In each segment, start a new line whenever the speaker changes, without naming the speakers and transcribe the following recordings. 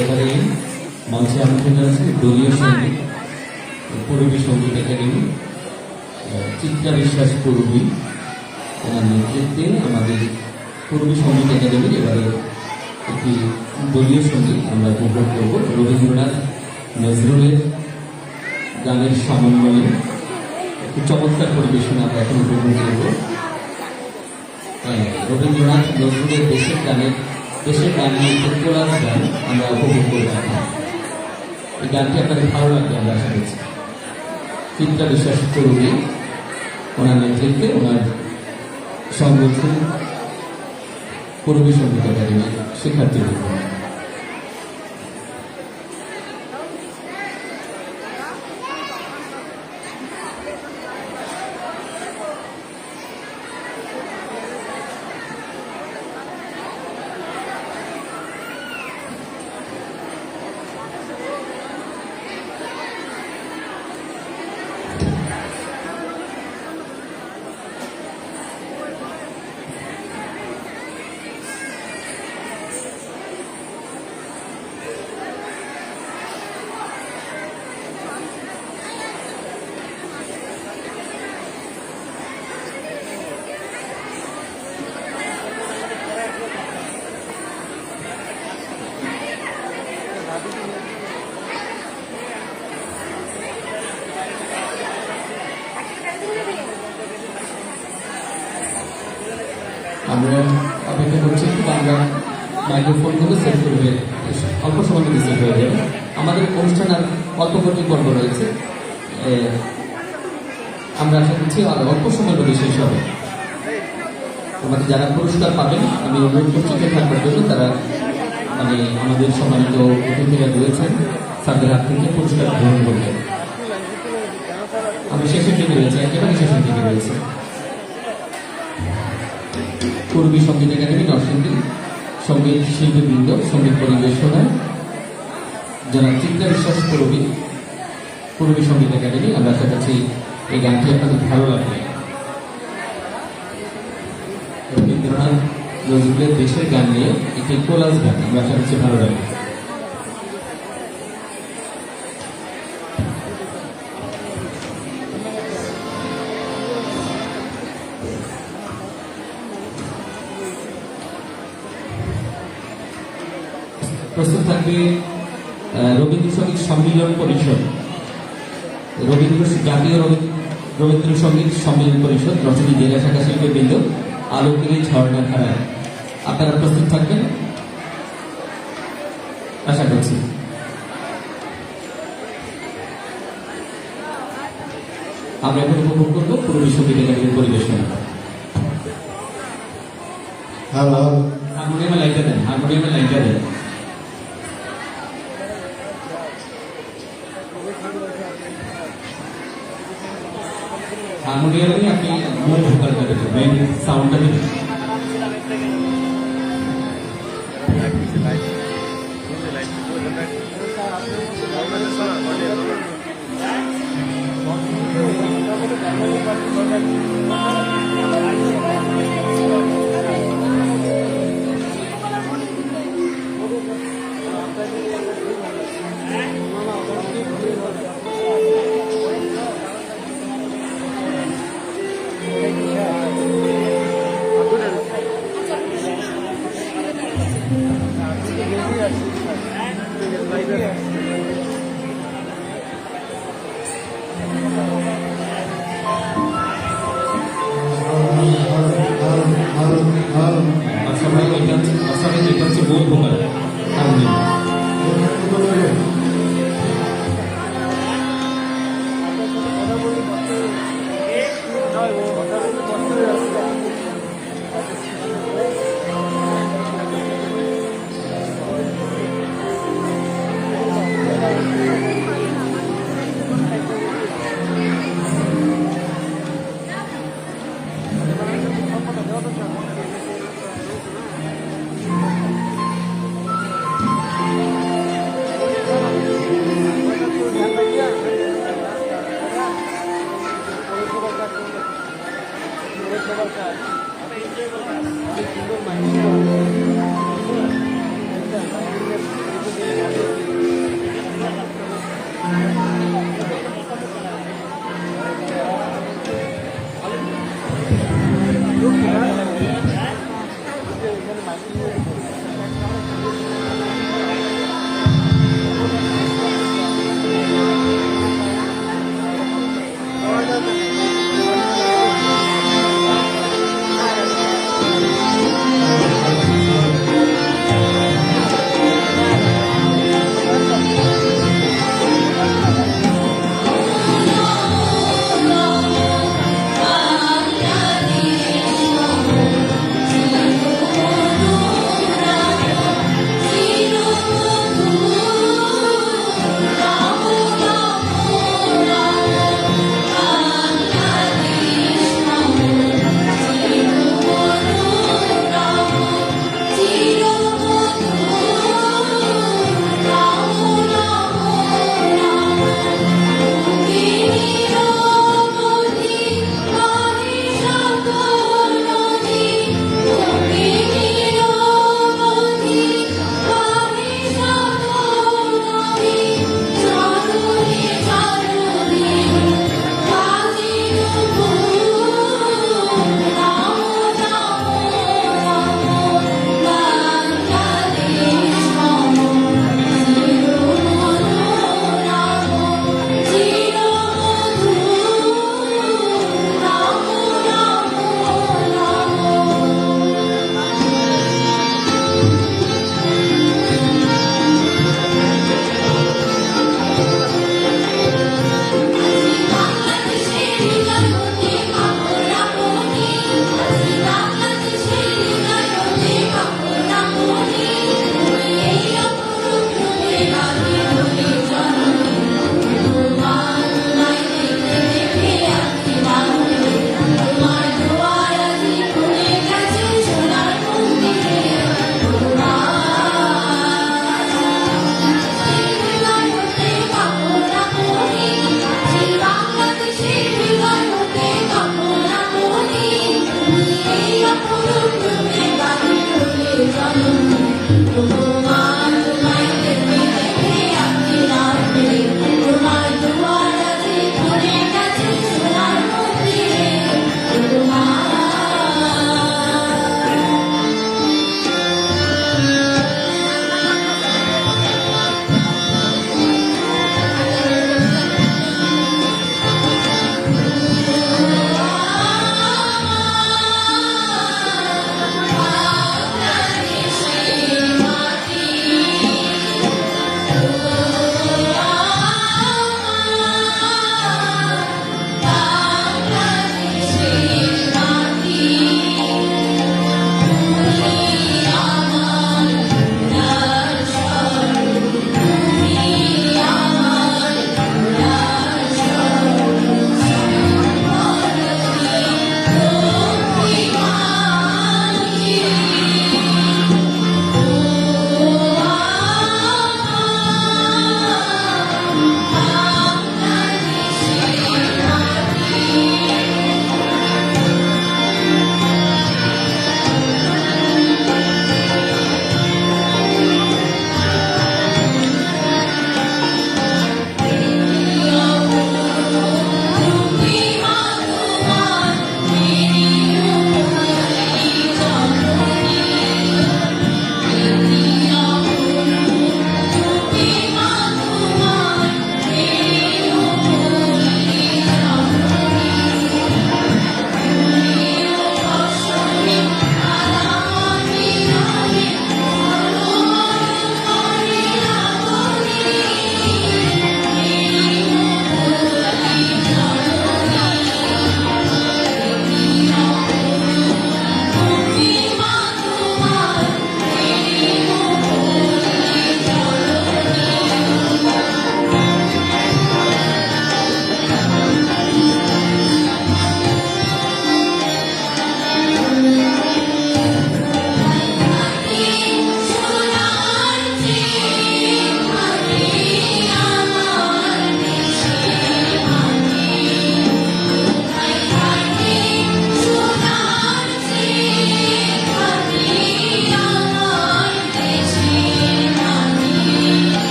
এবারে মঞ্চে আমাদের আছে দলীয় সঙ্গীত পূর্বী সঙ্গীত একাডেমি চিত্রা বিশ্বাস পূর্বী ওনার নেতৃত্বে আমাদের পূর্বী সঙ্গীত একাডেমির এবারে একটি দলীয় সঙ্গীত আমরা উপভোগ করব। রবীন্দ্রনাথ নজরুলের গানের সমন্বয়ে একটি চমৎকার পরিবেশনা আমরা এখন উপভোগ করব। রবীন্দ্রনাথ নজরুলের দেশের গান নিয়ে একটি কোলাজ গান আমরা উপভোগ করব। এই গানটি আপনাদের ভালো লাগবে আমরা আশা করছি। চিত্রা বিশ্বাস পূর্বী ওনার নেতৃত্বে ওনার সংগঠন পূর্বী সঙ্গীত একাডেমির শিক্ষার্থীদের আমরা অপেক্ষা করছি। আমরা মাইক্রোফোনগুলো সেট করবে, অল্প সময় মধ্যে সেট হয়ে যাবে। আমাদের অনুষ্ঠান আর অল্প কটি পর্ব রয়েছে, আমরা আশা করছি আর অল্প সময়ের মধ্যে শেষ হবে। আমাদের যারা পুরস্কার পাবেন আমি অনুরোধ করছি থাকবার জন্য, তারা আমাদের সম্মানিত অতিথিরা রয়েছেন তাদের হাত থেকে পুরস্কার গ্রহণ করবেন। আমি শেষের দিকে রয়েছে, একেবারে শেষের দিকে রয়েছে পূর্বী সঙ্গীত একাডেমি নরসিংদী সঙ্গীত শিল্পীবৃন্দ সঙ্গীত পরিবেশনায় যারা চিত্রা বিশ্বাস পূর্বী সঙ্গীত একাডেমি। আমরা আশা করছি এই গানটি আপনাদের ভালো লাগবে। রবীন্দ্রনাথ নজরুলের দেশের গান নিয়ে একটি কোলাজ গান আমরা আশা করছি ভালো লাগবে। প্রস্তুত থাকবে রবীন্দ্র সঙ্গীত সম্মিলন পরিষদ, জাতীয় রবীন্দ্র সঙ্গীত সম্মিলন পরিষদ রচনী জেলা শাখা শিল্পীবৃন্দ আলোকিনী ঝর্ণা ধারায়। আপনারা প্রস্তুত থাকবেন আশা করছি। আমরা এখন উপভোগ করবো পূর্বী সঙ্গীত একাডেমির পরিবেশনা। হারমোনিয়ামে লাইনটা দেন, হারমোনিয়ামে লাইনটা দেন। হারমোনিয়ামে আপনি মূল ভোকালটা দেবেন, মেইন সাউন্ডটা দেবেন। এটা হচ্ছে মূল ভোকাল হারমোনিয়াম।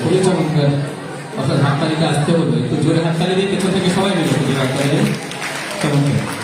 খুবই চমৎকার। অর্থাৎ হাততালিটা আসতে হলো, একটু জোরে হাততালি দিয়ে পেছন থেকে সবাই মিলে জোরে হাততালি দিয়ে। চমৎকার।